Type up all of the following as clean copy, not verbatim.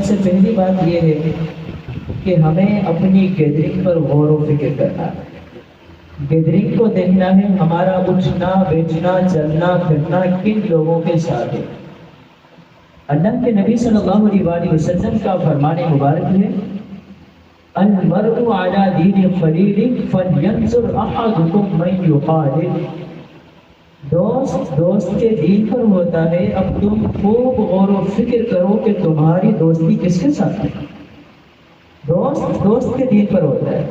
سے پہلی بات یہ ہے کہ ہمیں اپنی گیدرنگ پر غور و فکر کرنا ہے۔ گیدرنگ کو دیکھنا ہے ہمارا اٹھنا بیٹھنا چلنا پھرنا کن لوگوں کے ساتھ ہے۔ اللہ کے نبی صلی اللہ علیہ وآلہ وسلم کا فرمان مبارک ہے المرء علی دین خلیل فلینظر احدکم من یخالل۔ دوست کے دین پر ہوتا ہے، اب تم خوب غور و فکر کرو کہ تمہاری دوستی کس کے ساتھ ہے۔ دوست کے دین پر ہوتا ہے،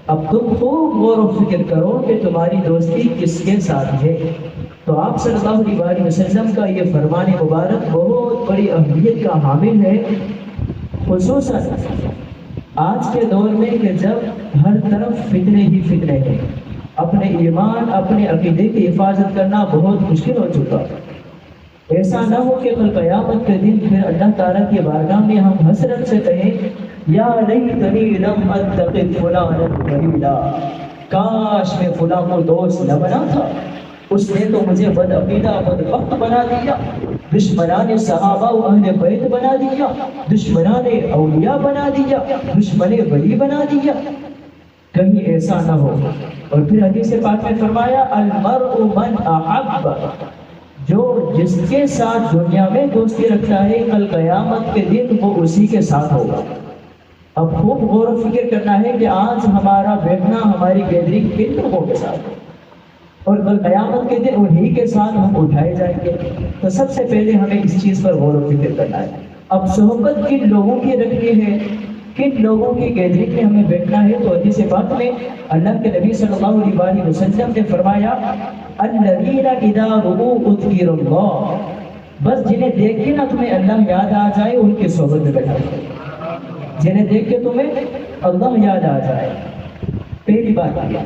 اب تم خوب غور و فکر کرو کہ تمہاری دوستی کس کے ساتھ ہے۔ تو آپ صلی اللہ علیہ وآلہ وسلم کا یہ فرمان مبارک بہت بڑی اہمیت کا حامل ہے، خصوصاً آج کے دور میں کہ جب ہر طرف فتنے ہی فتنے ہیں، اپنے ایمان اپنے عقیدے کی حفاظت کرنا بہت مشکل ہو چکا۔ ایسا نہ ہو کہ کل قیامت کے دن پھر اللہ تعالیٰ کی بارگاہ میں ہم حسرت سے کہیں یا لیتنی لم اتخذ فلانا خلیلا، کاش میں فلاں کو دوست نہ بنا تھا، اس نے تو مجھے بدعقیدہ بدبخت بنا دیا، دشمنان صحابہ و اہل بیت بنا دیا، دشمنان اولیاء بنا دیا، دشمن ولی بنا دیا۔ کہیں ایسا نہ ہو۔ اور پھر حدیث پاک میں فرمایا المرء من احب، جو جس کے ساتھ دنیا میں دوستی رکھتا ہے کل قیامت کے دن وہ اسی کے ساتھ ہوگا۔ اب خوب غور و فکر کرنا ہے کہ آج ہمارا بیٹھنا ہماری گیدرنگ کن لوگوں کے ساتھ ہے، اور کل قیامت کے دن انہی کے ساتھ ہم اٹھائے جائیں گے۔ تو سب سے پہلے ہمیں اس چیز پر غور و فکر کرنا ہے۔ اب صحبت کن لوگوں کی رکھنی ہے، کن لوگوں کی گیدرنگ میں ہمیں بیٹھنا ہے، تو حدیث پاک میں اللہ کے نبی صلی اللہ علیہ وآلہ وسلم نے فرمایا الذین اذا رؤوا اذکر اللہ، بس جنہیں دیکھ کے نہ تمہیں اللہ یاد آ جائے ان کی صحبت میں بیٹھا کرو، جنہیں دیکھ کے تمہیں اللہ یاد آ جائے۔ پہلی بات یہ